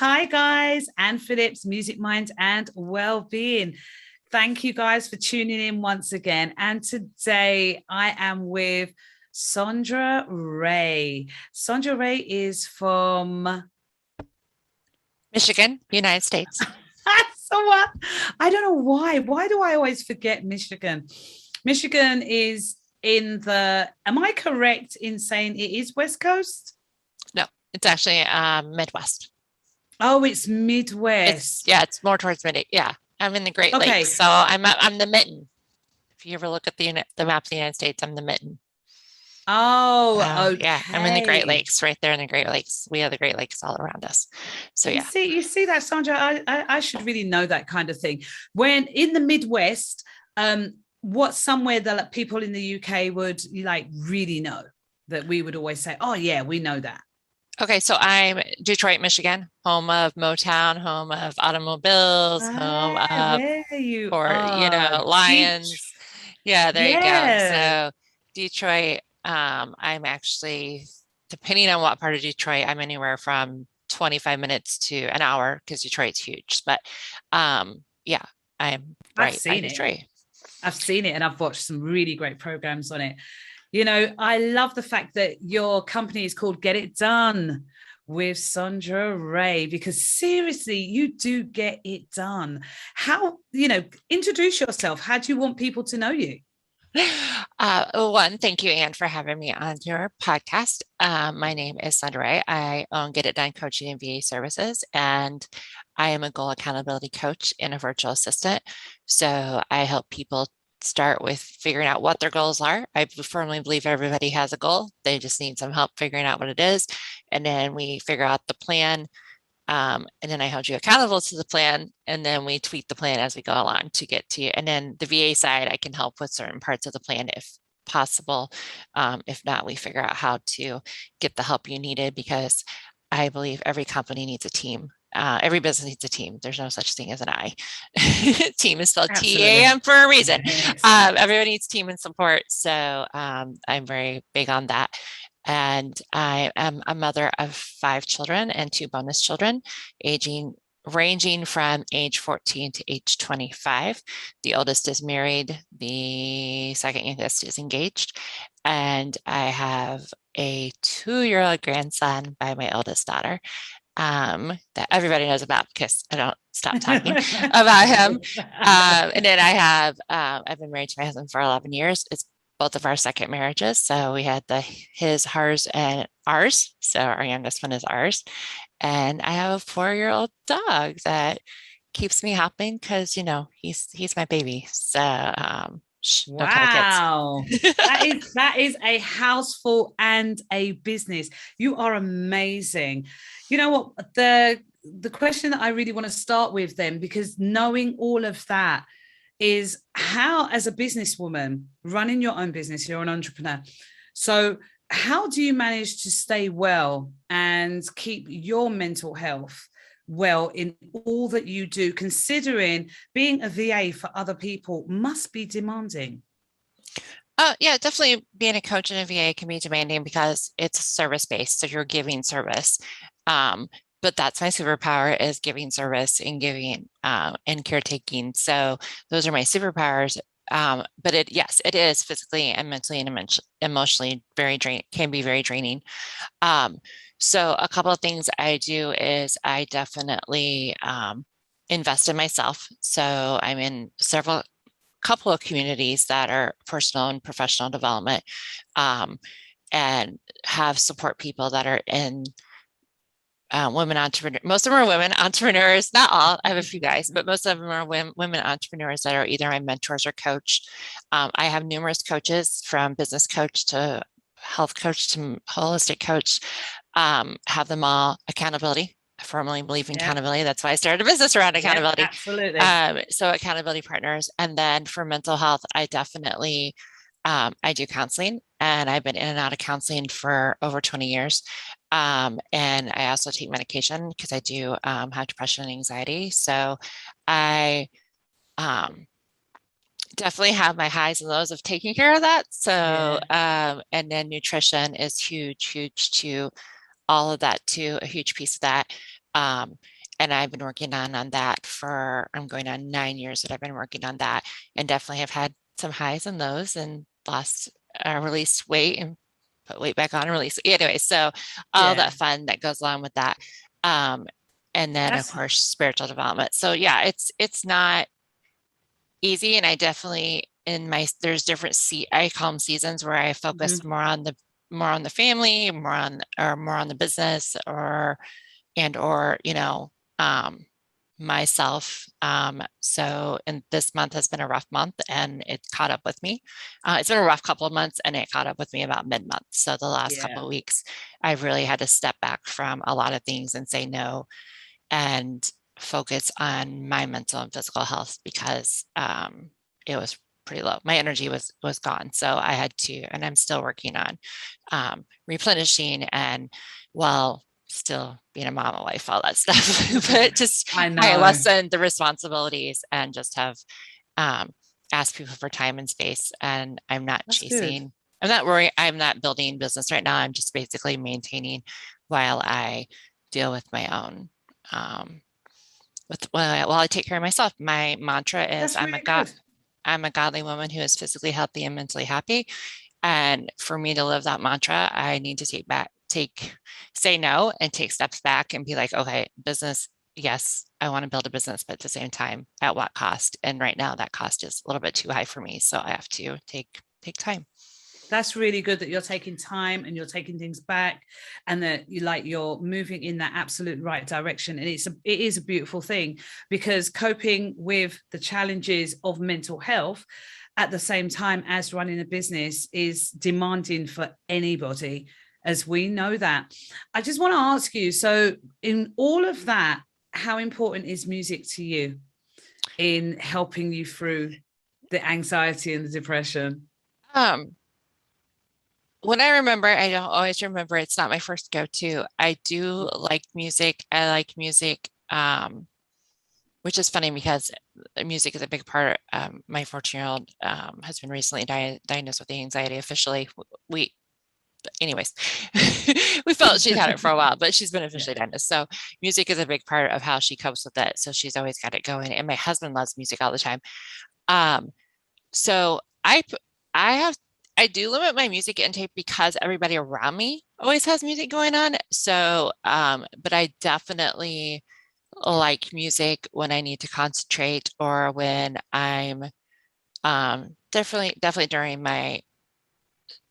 Hi, guys. Anne Phillips, Music Mind and Wellbeing. Thank you guys for tuning in once again. And today I am with Sondra Ray. Sondra Ray is from Michigan, United States. so what? I don't know why. Why do I always forget Michigan? Michigan is in the, am I correct in saying it is West Coast? No, it's actually Midwest. Oh, it's Midwest. It's more towards mid. Yeah, I'm in the Great Okay. Lakes, so I'm the mitten. If you ever look at the map of the United States, I'm the mitten. Oh, Yeah, I'm in the Great okay. Lakes, right there in the Great Lakes. We have the Great Lakes all around us. So You yeah. see, you see that, Sandra. I should really know that kind of thing. When in the Midwest, what's somewhere that like, people in the UK would like really know that we would always say, "Oh yeah, we know that." Okay, so I'm Detroit, Michigan, home of Motown, home of automobiles, home Ah, of there you for are. Lions. Yeah, there you go. Yeah. So Detroit, I'm actually, depending on what part of Detroit, I'm anywhere from 25 minutes to an hour because Detroit's huge. But yeah, I'm I've right by seen it. Detroit. I've seen it, and I've watched some really great programs on it. You know, I love the fact that your company is called Get It Done with Sondra Ray, because seriously, you do get it done. How, introduce yourself. How do you want people to know you? One, thank you, Anne, for having me on your podcast. My name is Sondra Ray. I own Get It Done Coaching and VA Services, and I am a goal accountability coach and a virtual assistant. So I help people start with figuring out what their goals are. I firmly believe everybody has a goal. They just need some help figuring out what it is. And then we figure out the plan, and then I hold you accountable to the plan, and then we tweak the plan as we go along to get to you. And then the VA side, I can help with certain parts of the plan if possible. If not, we figure out how to get the help you needed because I believe every company needs a team. Every business needs a team. There's no such thing as an I. Team is spelled Absolutely. TAM for a reason. Yes. Everyone needs team and support. So I'm very big on that. And I am a mother of 5 children and 2 bonus children, aging ranging from age 14 to age 25. The oldest is married, the second youngest is engaged, and I have a 2-year-old grandson by my eldest daughter, that everybody knows about because I don't stop talking about him. And then I've been married to my husband for 11 years. It's both of our second marriages. So we had his, hers, and ours. So our youngest one is ours. And I have a 4-year-old dog that keeps me hopping because, he's my baby. So, don't tell the kids. Wow. That is a house full and a business. You are amazing. You know what? The question that I really want to start with then, because knowing all of that is how, as a businesswoman, running your own business, you're an entrepreneur. So how do you manage to stay well and keep your mental health well in all that you do, considering being a VA for other people must be demanding? Yeah, definitely being a coach in a VA can be demanding because it's service based. So you're giving service. But that's my superpower is giving service and giving and caretaking. So those are my superpowers. But yes, it is physically and mentally and emotionally can be very draining. Um, so a couple of things I do is I definitely invest in myself. So I'm in several couple of communities that are personal and professional development, um, and have support people that are in women entrepreneurs. Most of them are women entrepreneurs, not all. I have a few guys, but most of them are women entrepreneurs that are either my mentors or coach. I have numerous coaches from business coach to health coach to holistic coach, have them all accountability. I firmly believe in Yeah. accountability. That's why I started a business around Yeah, accountability. absolutely. So accountability partners. And then for mental health, I definitely, I do counseling and I've been in and out of counseling for over 20 years. And I also take medication because I do have depression and anxiety. So I um, definitely have my highs and lows of taking care of that. So, Yeah. and then nutrition is huge, huge to all of that too, a huge piece of that. Um, and I've been working on that for, I'm going on 9 years that I've been working on that, and definitely have had some highs and lows, and lost, released weight and put weight back on and release. Anyway, so all Yeah, that fun that goes along with that. Um, and then of that's course spiritual development. So yeah, it's not easy. And I definitely, in my, there's different I call them seasons, where I focus mhm. more on the family, more on the business, or or um myself. So, and this month has been a rough month, and it caught up with me. It's been a rough couple of months, and it caught up with me about mid-month. So the last Yeah, couple of weeks, I've really had to step back from a lot of things and say no, and focus on my mental and physical health, because it was pretty low. My energy was gone. So I had to, and I'm still working on replenishing, and while still being a mom, a wife, all that stuff. But just I I know. lessened the responsibilities, and just have asked people for time and space. And I'm not That's good. chasing, I'm not worried, I'm not building business right now. I'm just basically maintaining while I deal with my own while I take care of myself. My mantra is, That's really good. I'm a godly woman who is physically healthy and mentally happy. And for me to live that mantra, I need to say no, and take steps back, and be like, okay, business, yes, I want to build a business, but at the same time, at what cost? And right now that cost is a little bit too high for me. So I have to take time. That's really good that you're taking time and you're taking things back, and that you're moving in that absolute right direction. And it is a beautiful thing, because coping with the challenges of mental health at the same time as running a business is demanding for anybody, as we know that. I just want to ask you, so in all of that, how important is music to you in helping you through the anxiety and the depression? Um, when I remember, I don't always remember. It's not my first go-to. I do like music. I like music, which is funny because music is a big part. My 14-year-old has been recently diagnosed with anxiety officially. We, anyways, we felt she'd had it for a while, but she's been Yeah. officially diagnosed. So music is a big part of how she copes with it. So she's always got it going. And my husband loves music all the time. Um, so I have I do limit my music intake because everybody around me always has music going on. So, but I definitely like music when I need to concentrate, or when I'm definitely during my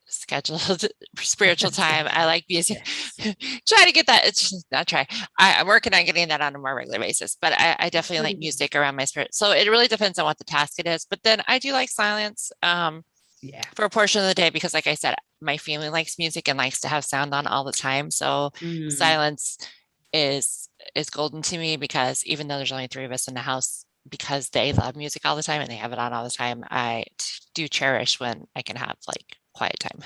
scheduled spiritual time. I like music. Yes. Try to get that. It's just not try. I'm working on getting that on a more regular basis, but I That's definitely really like good. music around my spirit. So it really depends on what the task it is. But then I do like silence Yeah. for a portion of the day, because like I said, my family likes music and likes to have sound on all the time. So Mm. silence is golden to me, because even though there's only three of us in the house, because they love music all the time and they have it on all the time, do cherish when I can have like quiet time.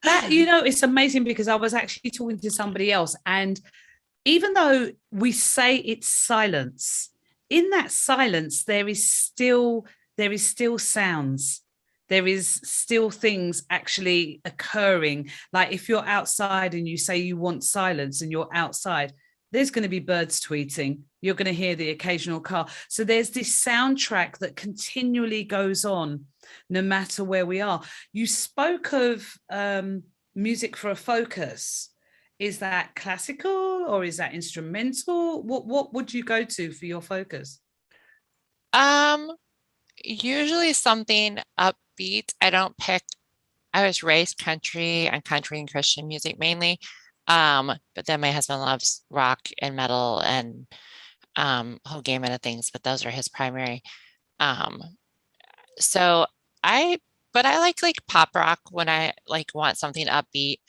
That, it's amazing, because I was actually talking to somebody else, and even though we say it's silence, in that silence there is still sounds. There is still things actually occurring. Like if you're outside and you say you want silence and you're outside, there's going to be birds tweeting. You're going to hear the occasional car. So there's this soundtrack that continually goes on no matter where we are. You spoke of music for a focus. Is that classical or is that instrumental? What would you go to for your focus? um, Usually something upbeat. I was raised country and Christian music mainly. But then my husband loves rock and metal, and whole gamut of things, but those are his primary. Um, so I, but I like pop rock when I like want something upbeat.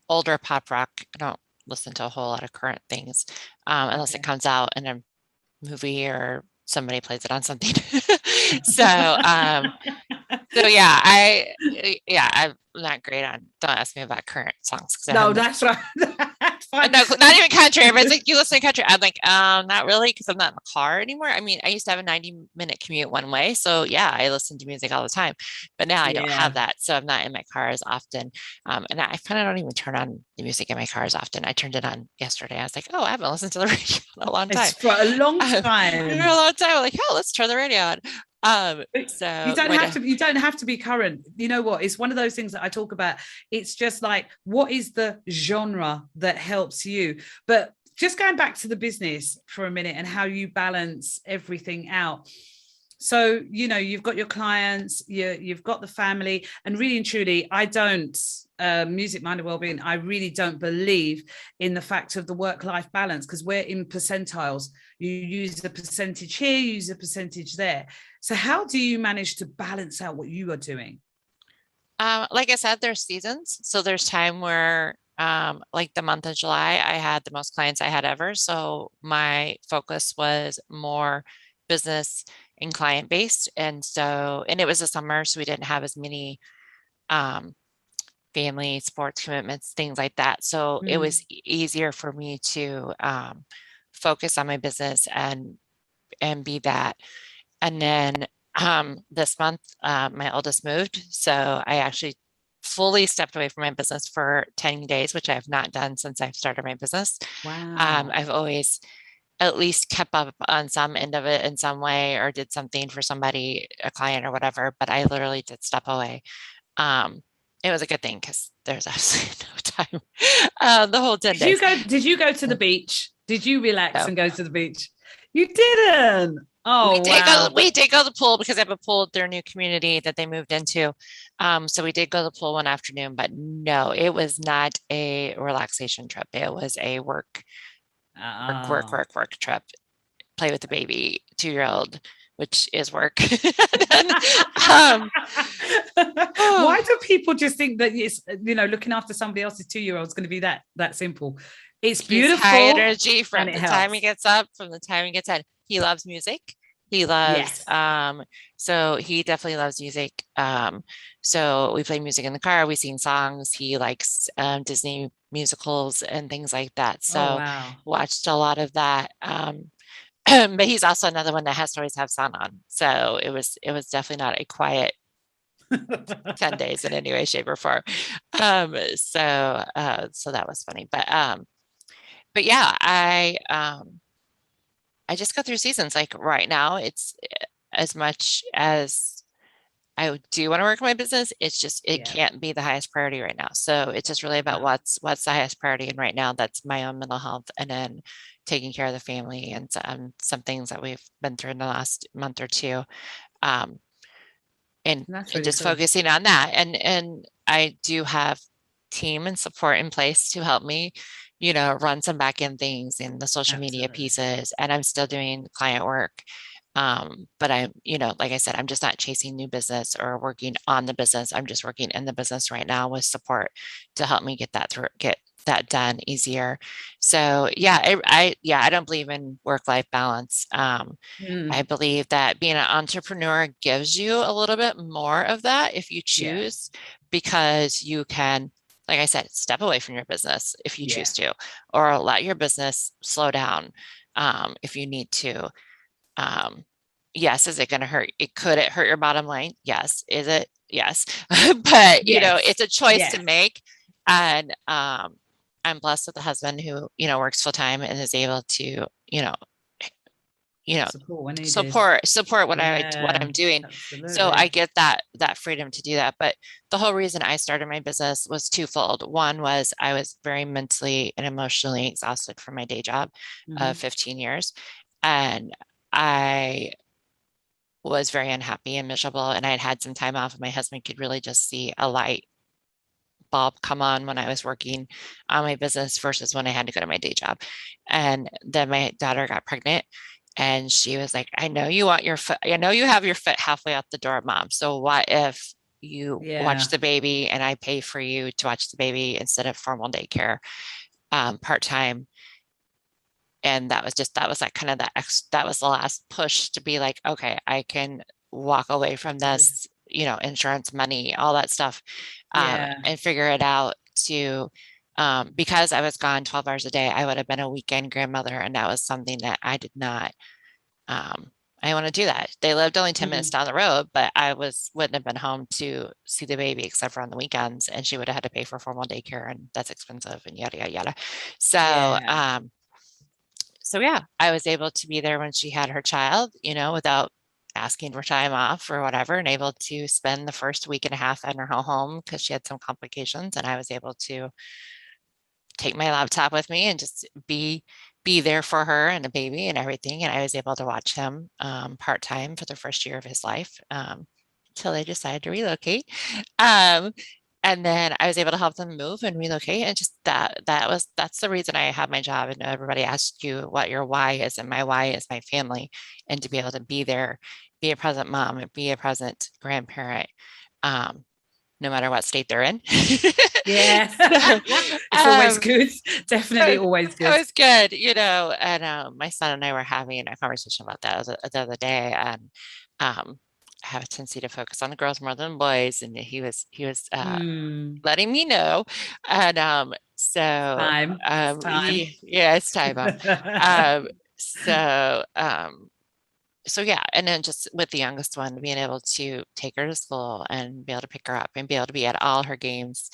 Older pop rock. I don't listen to a whole lot of current things, unless it Okay. comes out in a movie or somebody plays it on something. So yeah, I'm not great on. Don't ask me about current songs because I have No, no. that's right. fine. No, not even country. Everybody's like, you listen to country. I'm like, not really, because I'm not in the car anymore. I mean, I used to have a 90-minute commute one way. So yeah, I listen to music all the time, but now I don't have Yeah. that. So I'm not in my car as often. And I kind of don't even turn on the music in my car as often. I turned it on yesterday. I was like, oh, I haven't listened to the radio in a long time. It's for a long For a time. long time. I'm like, oh, let's turn the radio on. You So don't have to, you don't have to be current. You know what? It's one of those things that I talk about. It's just like, what is the genre that helps you? But just going back to the business for a minute and how you balance everything out. So, you've got your clients, you've got the family, and really and truly, I don't, music minded wellbeing, I really don't believe in the fact of the work-life balance, because we're in percentiles. You use a percentage here, you use a percentage there. So how do you manage to balance out what you are doing? Like I said, there's seasons. So there's time where, like the month of July, I had the most clients I had ever. So my focus was more business and client based. And it was a summer, so we didn't have as many um, family sports commitments, things like that. So it was easier for me to focus on my business and be that. And then this month, my oldest moved. So I actually fully stepped away from my business for 10 days, which I have not done since I've started my business. Wow. I've always at least kept up on some end of it in some way or did something for somebody, a client or whatever, but I literally did step away. Um, it was a good thing because there's absolutely no time the whole 10 days. Did you go to the beach? Did you relax So and go to the beach? You didn't. Oh, wow. we did go to the pool because I have a pool at their new community that they moved into. So we did go to the pool one afternoon, but no, it was not a relaxation trip. It was a work trip. Play with the baby, 2-year-old, which is work. And, why do people just think that it's, looking after somebody else's 2-year-old is going to be that simple? It's beautiful. He's high energy from and the it time he helps. gets up, from the time he gets out. He loves music. He loves, Yes. so he definitely loves music. So we play music in the car, we sing songs. He likes Disney musicals and things like that. Oh, So wow. watched a lot of that. But he's also another one that has to always have sun on. So it was definitely not a quiet 10 days in any way, shape, or form. So that was funny. But yeah, I just go through seasons. Like right now, it's as much as I do want to work in my business, it's just it Yeah. can't be the highest priority right now. So it's just really about what's the highest priority. And right now, that's my own mental health, and then taking care of the family and some things that we've been through in the last month or two. Um, and Really just cool. focusing on that. And I do have team and support in place to help me, run some back end things in the social media Absolutely. pieces, and I'm still doing client work. But I'm, like I said, I'm just not chasing new business or working on the business. I'm just working in the business right now with support to help me get that done easier. So yeah, I don't believe in work-life balance. I believe that being an entrepreneur gives you a little bit more of that if you Yeah. choose, because you can, like I said, step away from your business if you Yeah. choose to, or let your business slow down if you need to. Yes, is it going to hurt? Could it hurt your bottom line? Yes. Is it? Yes. But Yes. it's a choice to Yes. make. And I'm blessed with a husband who, works full time and is able to, Support when needed. support what Yeah. I'm doing. So I Absolutely. get that freedom to do that. But the whole reason I started my business was twofold. One was I was very mentally and emotionally exhausted from my day job of 15 years. And I was very unhappy and miserable, and I had some time off, and my husband could really just see a light bulb come on when I was working on my business versus when I had to go to my day job. And then my daughter got pregnant, and she was like, I know you have your foot halfway out the door, mom. So what if you Yeah. watch the baby and I pay for you to watch the baby instead of formal daycare, part-time? And that was like kind of that was the last push to be like, okay, I can walk away from this, insurance money, all that stuff, Yeah. and figure it out to because I was gone 12 hours a day, I would have been a weekend grandmother. And that was something that I did not, I didn't want to do that. They lived only 10 minutes Mm. down the road, but wouldn't have been home to see the baby except for on the weekends. And she would have had to pay for formal daycare, and that's expensive and yada, yada, yada. So, Yeah. so yeah, I was able to be there when she had her child, without asking for time off or whatever, and able to spend the first week and a half in her home because she had some complications. And I was able to take my laptop with me and just be there for her and the baby and everything. And I was able to watch him part-time for the first year of his life until they decided to relocate. Um, and then I was able to help them move and relocate. And just that's the reason I have my job. And everybody asks you what your why is, and my why is my family, and to be able to be there, be a present mom, and be a present grandparent. No matter what state they're in. Yeah. So, It's always good. Definitely always it good. was good, and my son and I were having a conversation about that the other day, and I have a tendency to focus on the girls more than the boys, and he was Mm. letting me know, and so Time. It's time. yeah, it's time up. Um, so so yeah, and then just with the youngest one, being able to take her to school and be able to pick her up and be able to be at all her games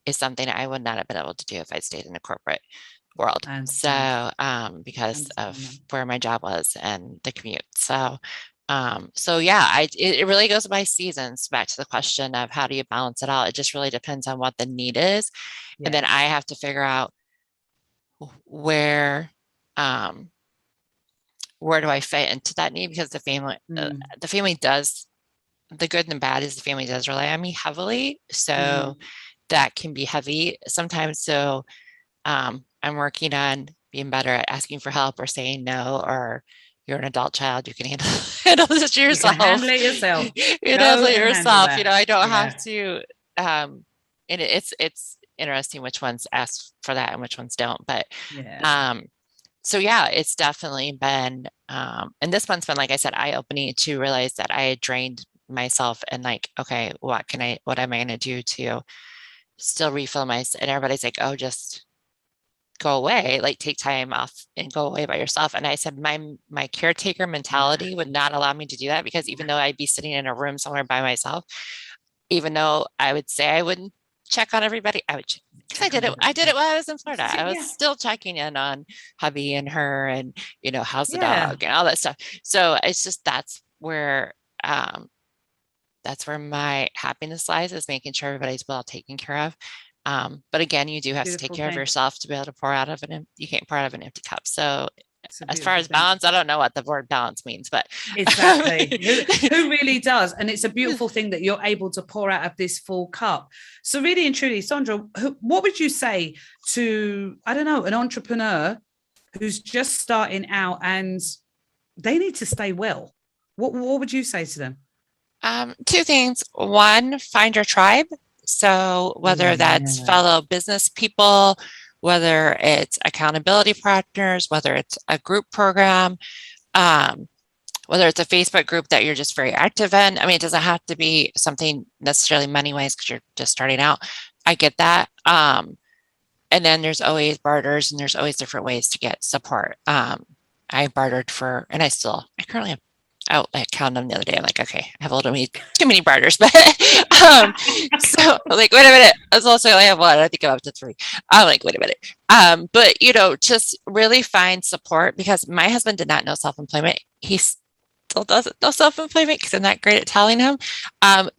is something I would not have been able to do if I stayed in the corporate world. I understand. So, I because of understand that. where my job was and the commute. So, so yeah, it really goes by seasons. Back to the question of how do you balance it out? It just really depends on what the need is, and then I Yes. have to figure out where, um, where do I fit into that need, because Mm. the family does, the good and the bad is the family does rely on me heavily. So Mm. that can be heavy sometimes. So I'm working on being better at asking for help or saying no, or you're an adult child, you can handle handle this You can handle yourself. it yourself. You can handle Go it and handle yourself. that. I don't have Yeah. to. And it's interesting which ones ask for that and which ones don't. But Yeah. um, so yeah, it's definitely been. And this one's been, like I said, eye-opening to realize that I had drained myself, and like, okay, what am I going to do to still refill my? And everybody's like, oh, just go away, like take time off and go away by yourself. And I said, my caretaker Nah. mentality would not allow me to do that, because even though I'd be sitting in a room somewhere by myself, even though I would say I wouldn't check on everybody, I would because Check on I did it everybody. while I was in Florida. This is it. I was Yeah. still checking in on hubby and her, and how's the Yeah. dog and all that stuff. So it's just um that's where my happiness lies, is making sure everybody's well taken care of. But again, you do have to take Beautiful care of thing. yourself to be able to pour out of you can't pour out of an empty cup. So It's a as far beautiful as thing. balance, I don't know what the word balance means, but Exactly. Who really does? And it's a beautiful thing that you're able to pour out of this full cup. So really and truly, Sondra, what would you say to, I don't know, an entrepreneur who's just starting out and they need to stay well? What would you say to them? two things. One, find your tribe. So whether that's Yeah. fellow business people, whether it's accountability partners, whether it's a group program, um, whether it's a Facebook group that you're just very active in. I mean, it doesn't have to be something necessarily money wise because you're just starting out. I get that. And then there's always barters, and there's always different ways to get support. I bartered and I currently have, I counted them the other day. I'm like, okay, I have a little too many barters, but so like, wait a minute. I was also, I have one. I think I'm up to three. I'm like, wait a minute. But just really find support, because my husband did not know self-employment. He still doesn't know self-employment because I'm not great at telling him.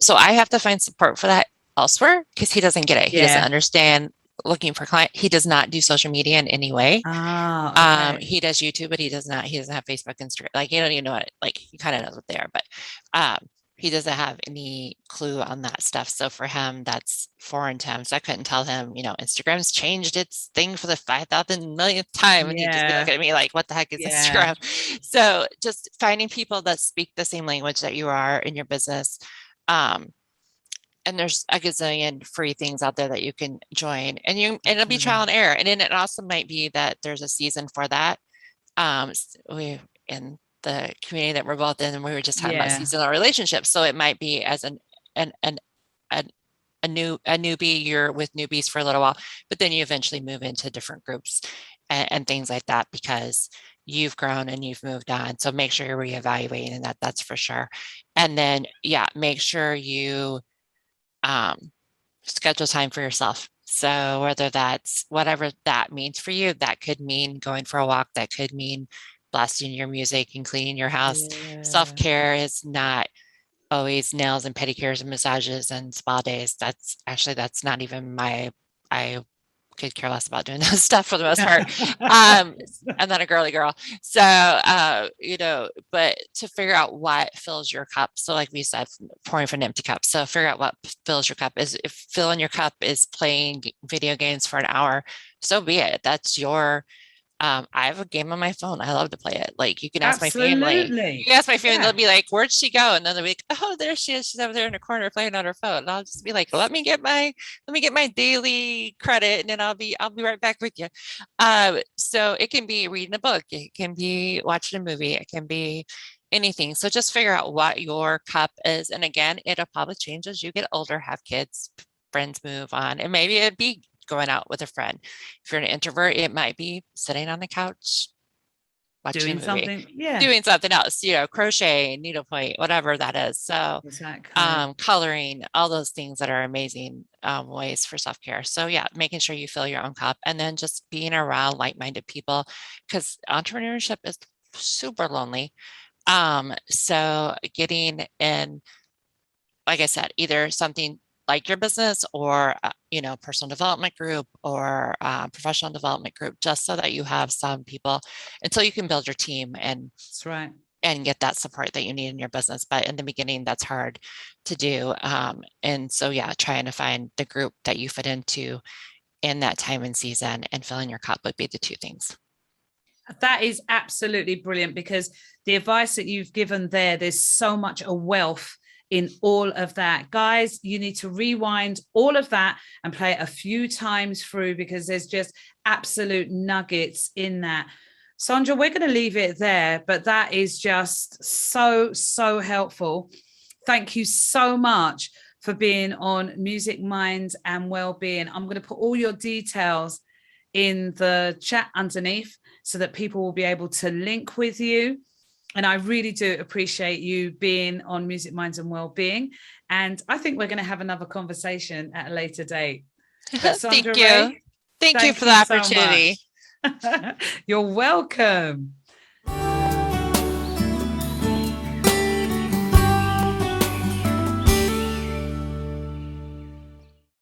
So I have to find support for that elsewhere, because he doesn't get it. He doesn't Yeah. understand looking for client. He does not do social media in any way. Ah, okay. He does YouTube, but he doesn't have Facebook, Instagram. Like, you don't even know what, like, he kind of knows what they are, but um, he doesn't have any clue on that stuff. So for him, that's foreign to him. So I couldn't tell him, Instagram's changed its thing for the 5,000 millionth time. And he'd just be Yeah. looking at me like, what the heck is Yeah. Instagram? So just finding people that speak the same language that you are in your business. Um, and there's a gazillion free things out there that you can join, and it'll be Absolutely. trial and error. And then it also might be that there's a season for that. We in the community that we're both in, and we were just talking about Yeah. seasonal relationships. So it might be as an newbie, you're with newbies for a little while, but then you eventually move into different groups and things like that because you've grown and you've moved on. So make sure you're reevaluating that. That's for sure. And then, yeah, make sure you schedule time for yourself. So whether that's whatever that means for you, that could mean going for a walk, that could mean blasting your music and cleaning your house. Yeah. Self-care is not always nails and pedicures and massages and spa days. That's not even I could care less about doing that stuff for the most part. I'm not a girly girl. So, but to figure out what fills your cup. So like we said, pouring from an empty cup. So figure out what fills your cup. If filling your cup is playing video games for an hour, so be it. That's your I have a game on my phone. I love to play it. Like you can ask my family. You can ask my family, they'll be like, "Where'd she go?" And then they'll be like, "Oh, there she is. She's over there in the corner playing on her phone." And I'll just be like, let me get my daily credit, and then I'll be right back with you. So it can be reading a book, it can be watching a movie, it can be anything. So just figure out what your cup is. And again, it'll probably change as you get older, have kids, friends move on, and maybe it'd be going out with a friend. If you're an introvert, it might be sitting on the couch, watching doing a movie, something, doing something else, crochet, needlepoint, whatever that is. So exactly. coloring, all those things that are amazing ways for self-care. So yeah, making sure you fill your own cup and then just being around like-minded people because entrepreneurship is super lonely. So getting in, like I said, either something like your business or personal development group or professional development group, just so that you have some people until you can build your team and That's right. and get that support that you need in your business. But in the beginning, that's hard to do. And so yeah, trying to find the group that you fit into in that time and season and filling your cup would be the two things. That is absolutely brilliant because the advice that you've given there's so much a wealth in all of that. Guys, you need to rewind all of that and play it a few times through because there's just absolute nuggets in that. Sondra, we're going to leave it there, but that is just so helpful. Thank you so much for being on Music, Minds and Wellbeing. I'm going to put all your details in the chat underneath so that people will be able to link with you. And I really do appreciate you being on Music, Minds and Wellbeing. And I think we're going to have another conversation at a later date. But Sondra Thank you. Ray, Thank you for the opportunity. So you're welcome.